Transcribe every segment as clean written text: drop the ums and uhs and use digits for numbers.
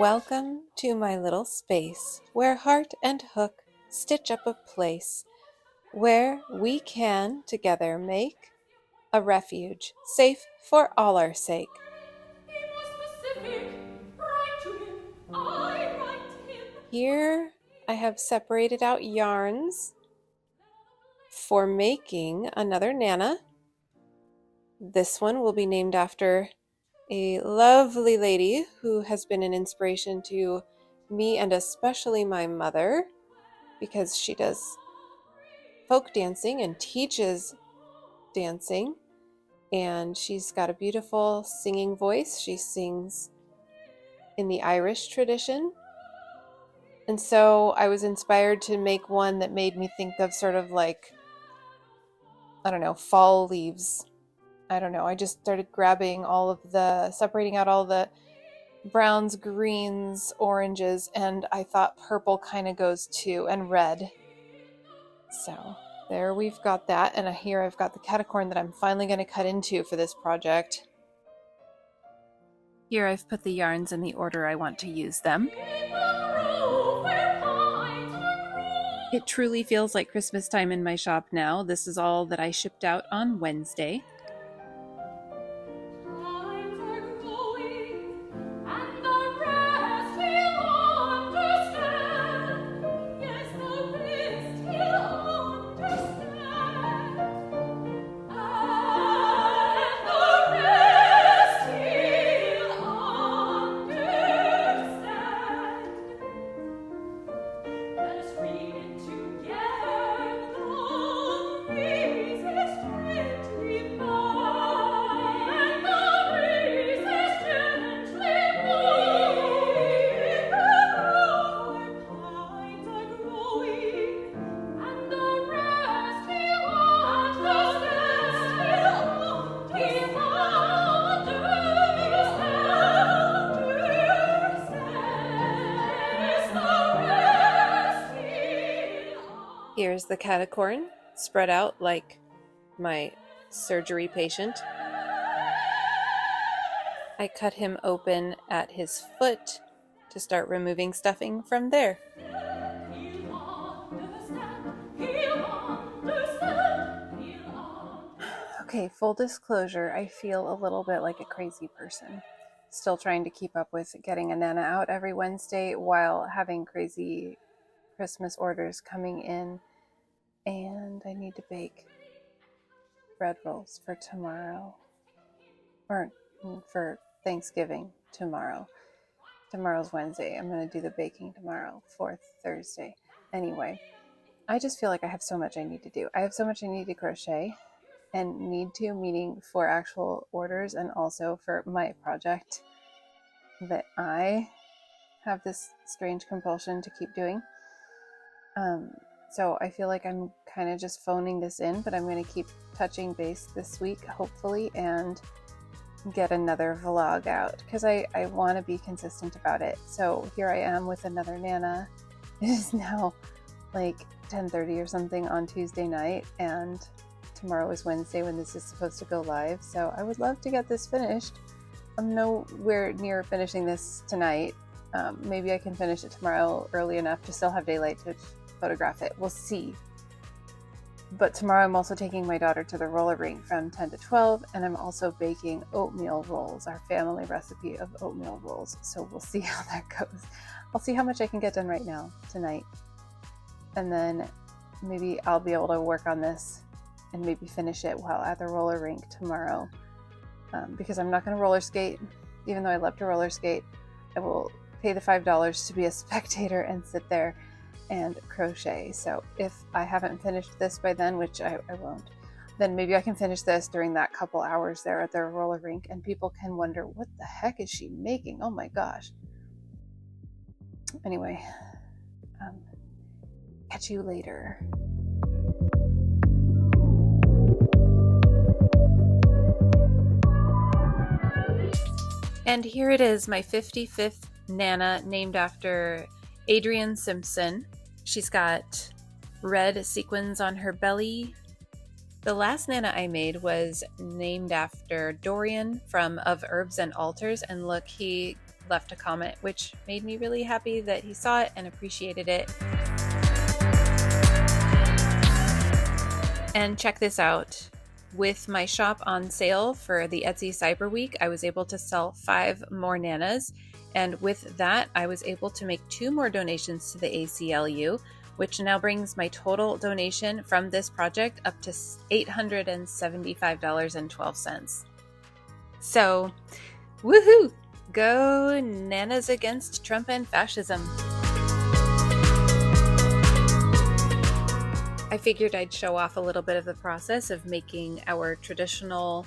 Welcome to my little space where heart and hook stitch up a place where we can together make a refuge safe for all our sake. Here I have separated out yarns for making another Nana. This one will be named after a lovely lady who has been an inspiration to me and especially my mother because she does folk dancing and teaches dancing, and she's got a beautiful singing voice. She sings in the Irish tradition, and so I was inspired to make one that made me think of sort of like, I don't know, fall leaves. I don't know, I just started separating out all the browns, greens, oranges, and I thought purple kind of goes too, and red. So there we've got that, and here I've got the catacorn that I'm finally going to cut into for this project. Here I've put the yarns in the order I want to use them. It truly feels like Christmas time in my shop now. This is all that I shipped out on Wednesday. Here's the catacorn spread out like my surgery patient. I cut him open at his foot to start removing stuffing from there. Okay, full disclosure, I feel a little bit like a crazy person. Still trying to keep up with getting a Nana out every Wednesday while having crazy Christmas orders coming in. And I need to bake bread rolls for tomorrow, or for Thanksgiving tomorrow. Tomorrow's Wednesday. I'm going to do the baking tomorrow for Thursday. Anyway, I just feel like I have so much I need to do. I have so much I need to crochet, and need to, meaning for actual orders and also for my project that I have this strange compulsion to keep doing. So I feel like I'm kind of just phoning this in, but I'm going to keep touching base this week, hopefully, and get another vlog out because I want to be consistent about it. So here I am with another Nana. It is now like 10:30 or something on Tuesday night, and tomorrow is Wednesday when this is supposed to go live. So I would love to get this finished. I'm nowhere near finishing this tonight. Maybe I can finish it tomorrow early enough to still have daylight to photograph it. We'll see. But tomorrow I'm also taking my daughter to the roller rink from 10 to 12, and I'm also baking oatmeal rolls, our family recipe of oatmeal rolls. So we'll see how that goes. I'll see how much I can get done right now tonight, and then maybe I'll be able to work on this and maybe finish it while at the roller rink tomorrow, because I'm not going to roller skate. Even though I love to roller skate, I will pay the $5 to be a spectator and sit there and crochet. So if I haven't finished this by then, which I won't, then maybe I can finish this during that couple hours there at the roller rink, and people can wonder, what the heck is she making? Oh my gosh. Anyway, catch you later. And here it is, my 55th Nana, named after Adrienne Simpson. She's got red sequins on her belly. The last Nana I made was named after Dorian from Of Herbs and Altars, and look, he left a comment, which made me really happy that he saw it and appreciated it. And check this out. With my shop on sale for the Etsy Cyber Week, I was able to sell 5 more nanas. And with that, I was able to make 2 more donations to the ACLU, which now brings my total donation from this project up to $875.12. So, woohoo! Go nanas against Trump and fascism. I figured I'd show off a little bit of the process of making our traditional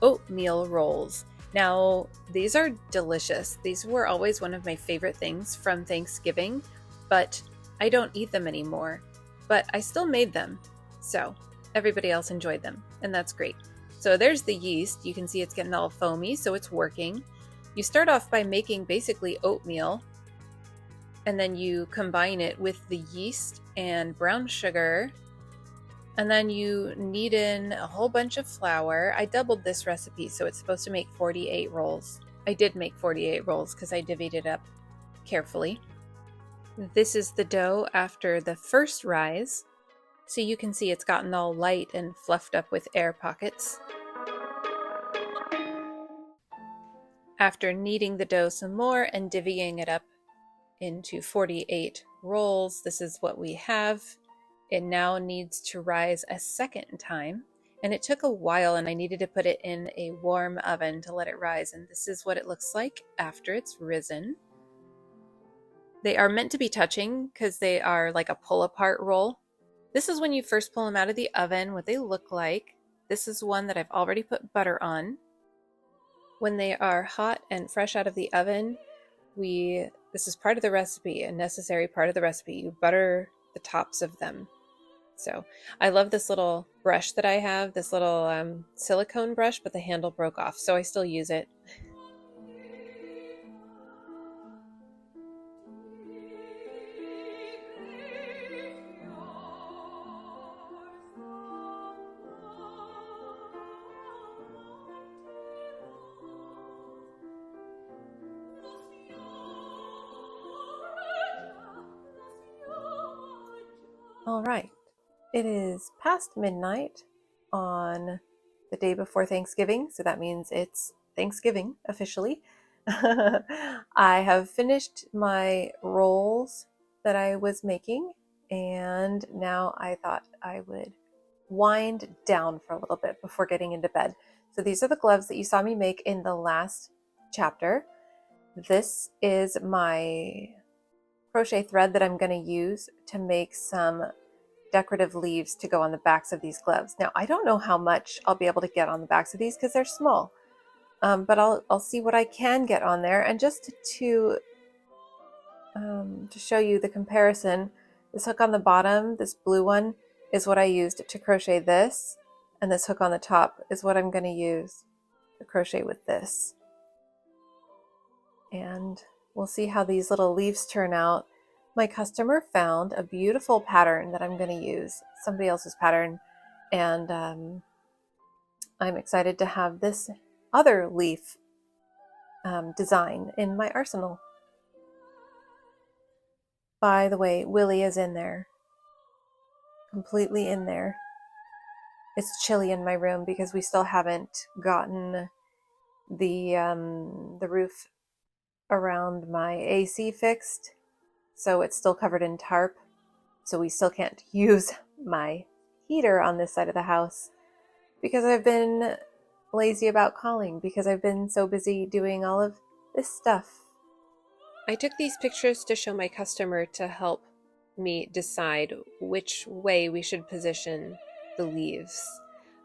oatmeal rolls. Now, these are delicious. These were always one of my favorite things from Thanksgiving, but I don't eat them anymore. But I still made them, so everybody else enjoyed them, and that's great. So there's the yeast. You can see it's getting all foamy, so it's working. You start off by making basically oatmeal, and then you combine it with the yeast and brown sugar, and then you knead in a whole bunch of flour. I doubled this recipe, so it's supposed to make 48 rolls. I did make 48 rolls because I divvied it up carefully. This is the dough after the first rise, so you can see it's gotten all light and fluffed up with air pockets. After kneading the dough some more and divvying it up into 48 rolls, this is what we have. It now needs to rise a second time, and it took a while, and I needed to put it in a warm oven to let it rise, and this is what it looks like after it's risen. They are meant to be touching because they are like a pull-apart roll. This is when you first pull them out of the oven, what they look like. This is one that I've already put butter on. When they are hot and fresh out of the oven, this is part of the recipe, a necessary part of the recipe. You butter the tops of them. So I love this little brush that I have, this little silicone brush, but the handle broke off, so I still use it. All right, it is past midnight on the day before Thanksgiving, so that means it's Thanksgiving officially. I have finished my rolls that I was making, and now I thought I would wind down for a little bit before getting into bed. So these are the gloves that you saw me make in the last chapter. This is my crochet thread that I'm going to use to make some decorative leaves to go on the backs of these gloves. Now, I don't know how much I'll be able to get on the backs of these because they're small, but I'll see what I can get on there. And just to show you the comparison, this hook on the bottom, this blue one, is what I used to crochet this, and this hook on the top is what I'm going to use to crochet with this. And we'll see how these little leaves turn out. My customer found a beautiful pattern that I'm going to use, somebody else's pattern, and I'm excited to have this other leaf design in my arsenal. By the way, Willie is in there, completely in there. It's chilly in my room because we still haven't gotten the roof around my AC fixed, so it's still covered in tarp, so we still can't use my heater on this side of the house because I've been lazy about calling because I've been so busy doing all of this stuff. I took these pictures to show my customer to help me decide which way we should position the leaves.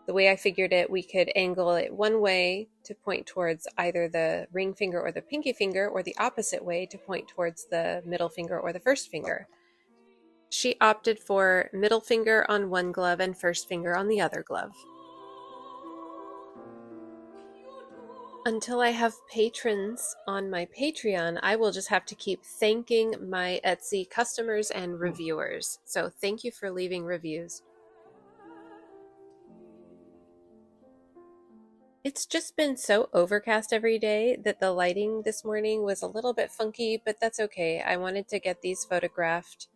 The way I figured it, we could angle it one way to point towards either the ring finger or the pinky finger, or the opposite way to point towards the middle finger or the first finger. She opted for middle finger on one glove and first finger on the other glove. Until I have patrons on my Patreon, I will just have to keep thanking my Etsy customers and reviewers. So thank you for leaving reviews. It's just been so overcast every day that the lighting this morning was a little bit funky, but that's okay. I wanted to get these photographed.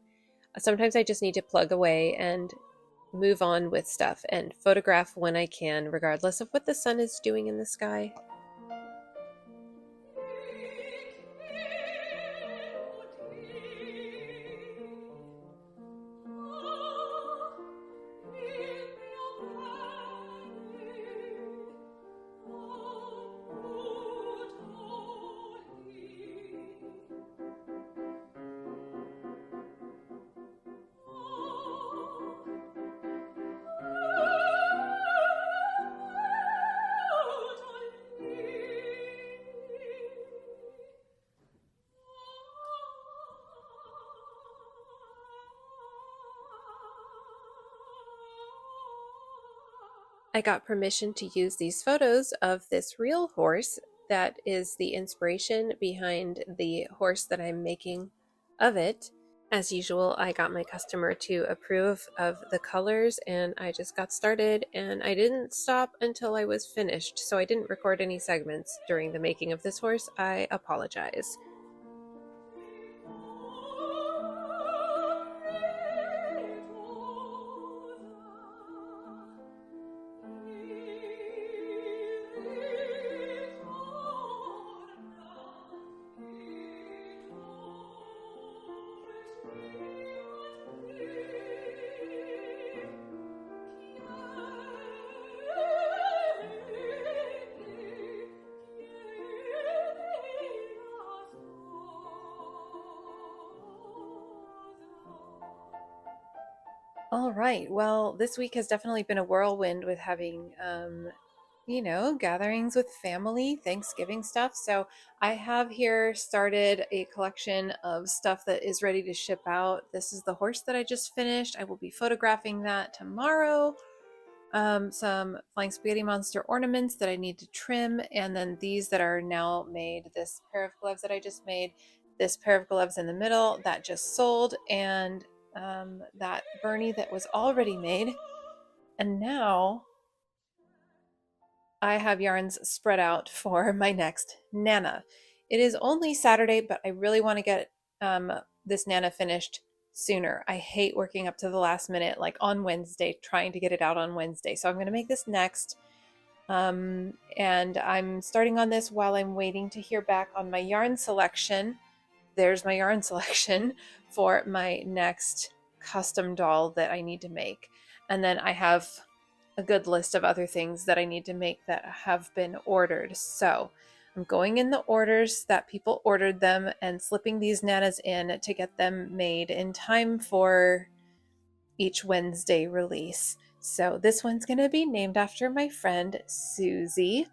Sometimes I just need to plug away and move on with stuff and photograph when I can, regardless of what the sun is doing in the sky. I got permission to use these photos of this real horse that is the inspiration behind the horse that I'm making of it. As usual, I got my customer to approve of the colors and I just got started, and I didn't stop until I was finished, so I didn't record any segments during the making of this horse. I apologize. All right. Well, this week has definitely been a whirlwind with having, gatherings with family, Thanksgiving stuff. So I have here started a collection of stuff that is ready to ship out. This is the horse that I just finished. I will be photographing that tomorrow. Some Flying Spaghetti Monster ornaments that I need to trim, and then these that are now made. This pair of gloves that I just made, this pair of gloves in the middle that just sold, and that Bernie that was already made. And now I have yarns spread out for my next Nana. It is only Saturday, but I really want to get this Nana finished sooner. I hate working up to the last minute, like on Wednesday, trying to get it out on Wednesday. So I'm going to make this next. And I'm starting on this while I'm waiting to hear back on my yarn selection. There's my yarn selection for my next custom doll that I need to make. And then I have a good list of other things that I need to make that have been ordered. So I'm going in the orders that people ordered them and slipping these Nanas in to get them made in time for each Wednesday release. So this one's going to be named after my friend Susie,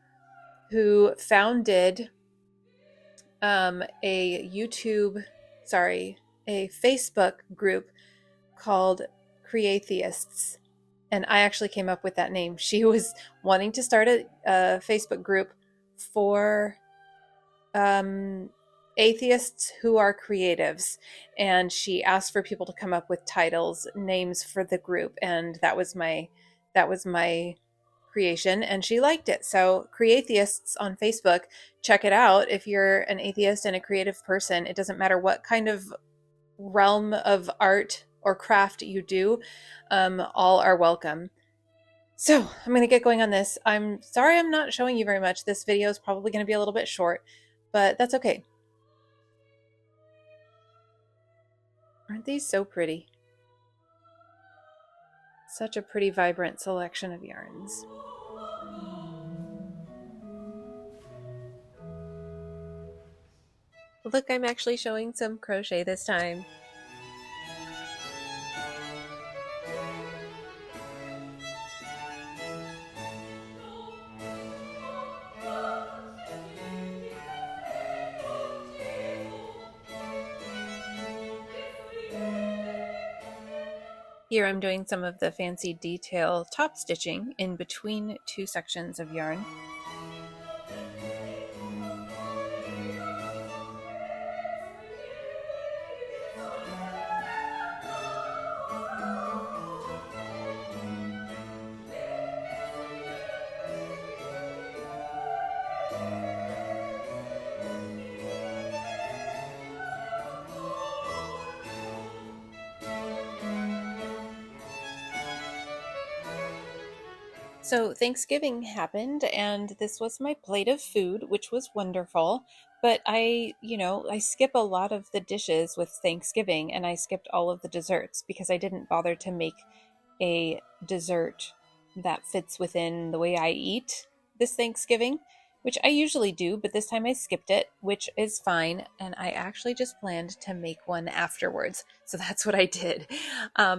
who founded a Facebook group called Creatheists. And I actually came up with that name. She was wanting to start a Facebook group for atheists who are creatives. And she asked for people to come up with titles, names for the group. And that was my creation, and she liked it. So Creatheists on Facebook, check it out if you're an atheist and a creative person. It doesn't matter what kind of realm of art or craft you do, all are welcome. So I'm going to get going on this. I'm sorry I'm not showing you very much. This video is probably going to be a little bit short, but that's okay. Aren't these so pretty? Such a pretty, vibrant selection of yarns. Look, I'm actually showing some crochet this time. Here I'm doing some of the fancy detail top stitching in between two sections of yarn. So Thanksgiving happened and this was my plate of food, which was wonderful. But I skip a lot of the dishes with Thanksgiving and I skipped all of the desserts because I didn't bother to make a dessert that fits within the way I eat this Thanksgiving, which I usually do, but this time I skipped it, which is fine. And I actually just planned to make one afterwards. So that's what I did.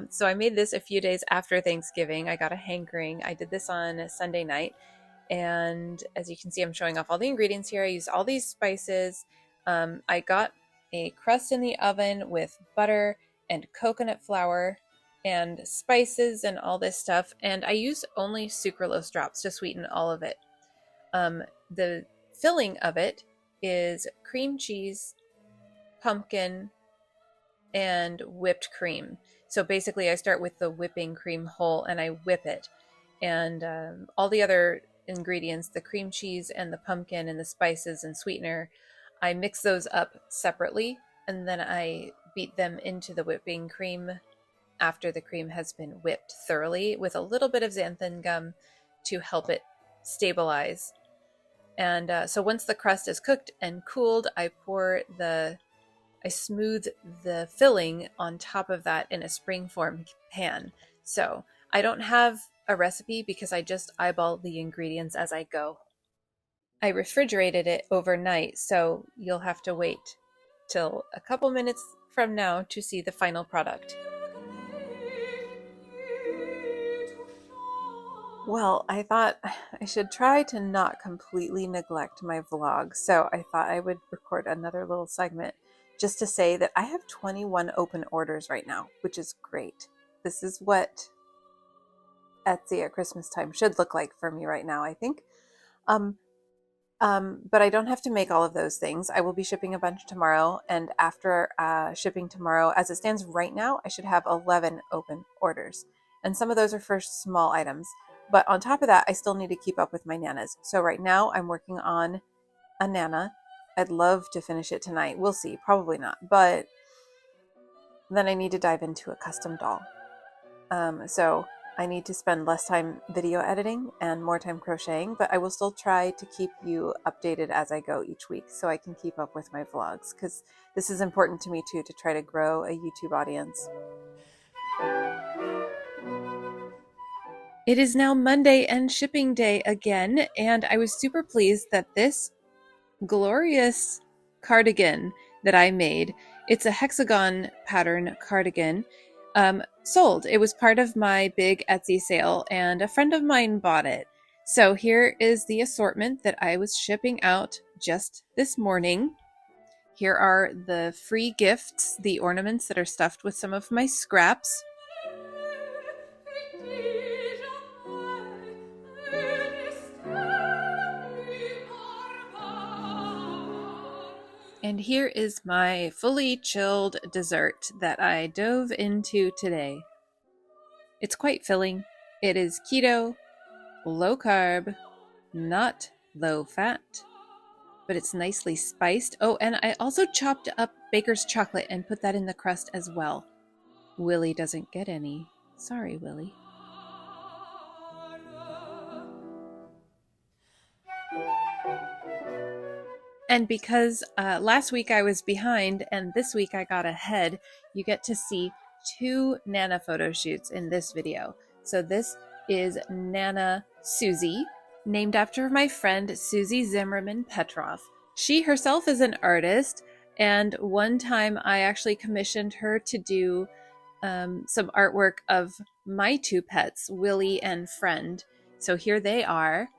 So I made this a few days after Thanksgiving. I got a hankering. I did this on Sunday night. And as you can see, I'm showing off all the ingredients here. I used all these spices. I got a crust in the oven with butter and coconut flour and spices and all this stuff. And I use only sucralose drops to sweeten all of it. The filling of it is cream cheese, pumpkin, and whipped cream. So basically I start with the whipping cream whole and I whip it. And all the other ingredients, the cream cheese and the pumpkin and the spices and sweetener, I mix those up separately and then I beat them into the whipping cream after the cream has been whipped thoroughly with a little bit of xanthan gum to help it stabilize. And so once the crust is cooked and cooled, I smooth the filling on top of that in a springform pan. So I don't have a recipe because I just eyeball the ingredients as I go. I refrigerated it overnight, so you'll have to wait till a couple minutes from now to see the final product. Well, I thought I should try to not completely neglect my vlog, so I thought I would record another little segment just to say that I have 21 open orders right now, which is great. This is what Etsy at Christmas time should look like for me right now, I think. But I don't have to make all of those things. I will be shipping a bunch tomorrow, and after shipping tomorrow, as it stands right now, I should have 11 open orders. And some of those are for small items. But on top of that, I still need to keep up with my nanas. So right now I'm working on a nana. I'd love to finish it tonight. We'll see, probably not. But then I need to dive into a custom doll. So I need to spend less time video editing and more time crocheting, but I will still try to keep you updated as I go each week so I can keep up with my vlogs, because this is important to me too, to try to grow a YouTube audience. It is now Monday and shipping day again, and I was super pleased that this glorious cardigan that I made, it's a hexagon pattern cardigan, sold. It was part of my big Etsy sale and a friend of mine bought it. So here is the assortment that I was shipping out just this morning. Here are the free gifts, the ornaments that are stuffed with some of my scraps. And here is my fully chilled dessert that I dove into today. It's quite filling. It is keto, low carb, not low fat, but it's nicely spiced. Oh, and I also chopped up baker's chocolate and put that in the crust as well. Willie doesn't get any. Sorry, Willie. And because last week I was behind and this week I got ahead, you get to see 2 Nana photo shoots in this video. So this is Nana Susie, named after my friend Susie Zimmerman Petroff. She herself is an artist, and one time I actually commissioned her to do some artwork of my 2 pets, Willie and Friend. So here they are.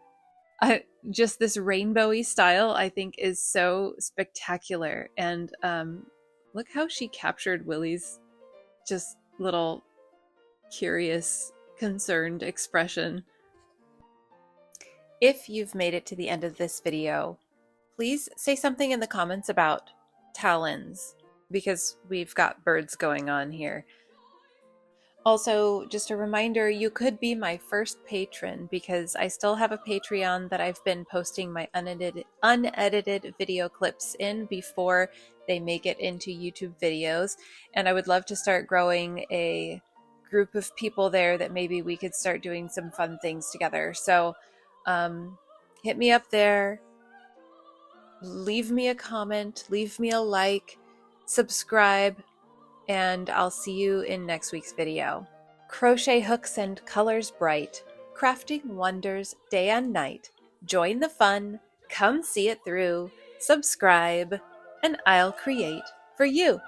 Just this rainbowy style I think is so spectacular, and look how she captured Willie's just little curious, concerned expression. If you've made it to the end of this video, please say something in the comments about talons, because we've got birds going on here. Also, just a reminder, you could be my first patron, because I still have a Patreon that I've been posting my unedited video clips in before they make it into YouTube videos. And I would love to start growing a group of people there that maybe we could start doing some fun things together. So hit me up there, leave me a comment, leave me a like, subscribe, and I'll see you in next week's video. Crochet hooks and colors bright, crafting wonders day and night. Join the fun, come see it through, subscribe, and I'll create for you.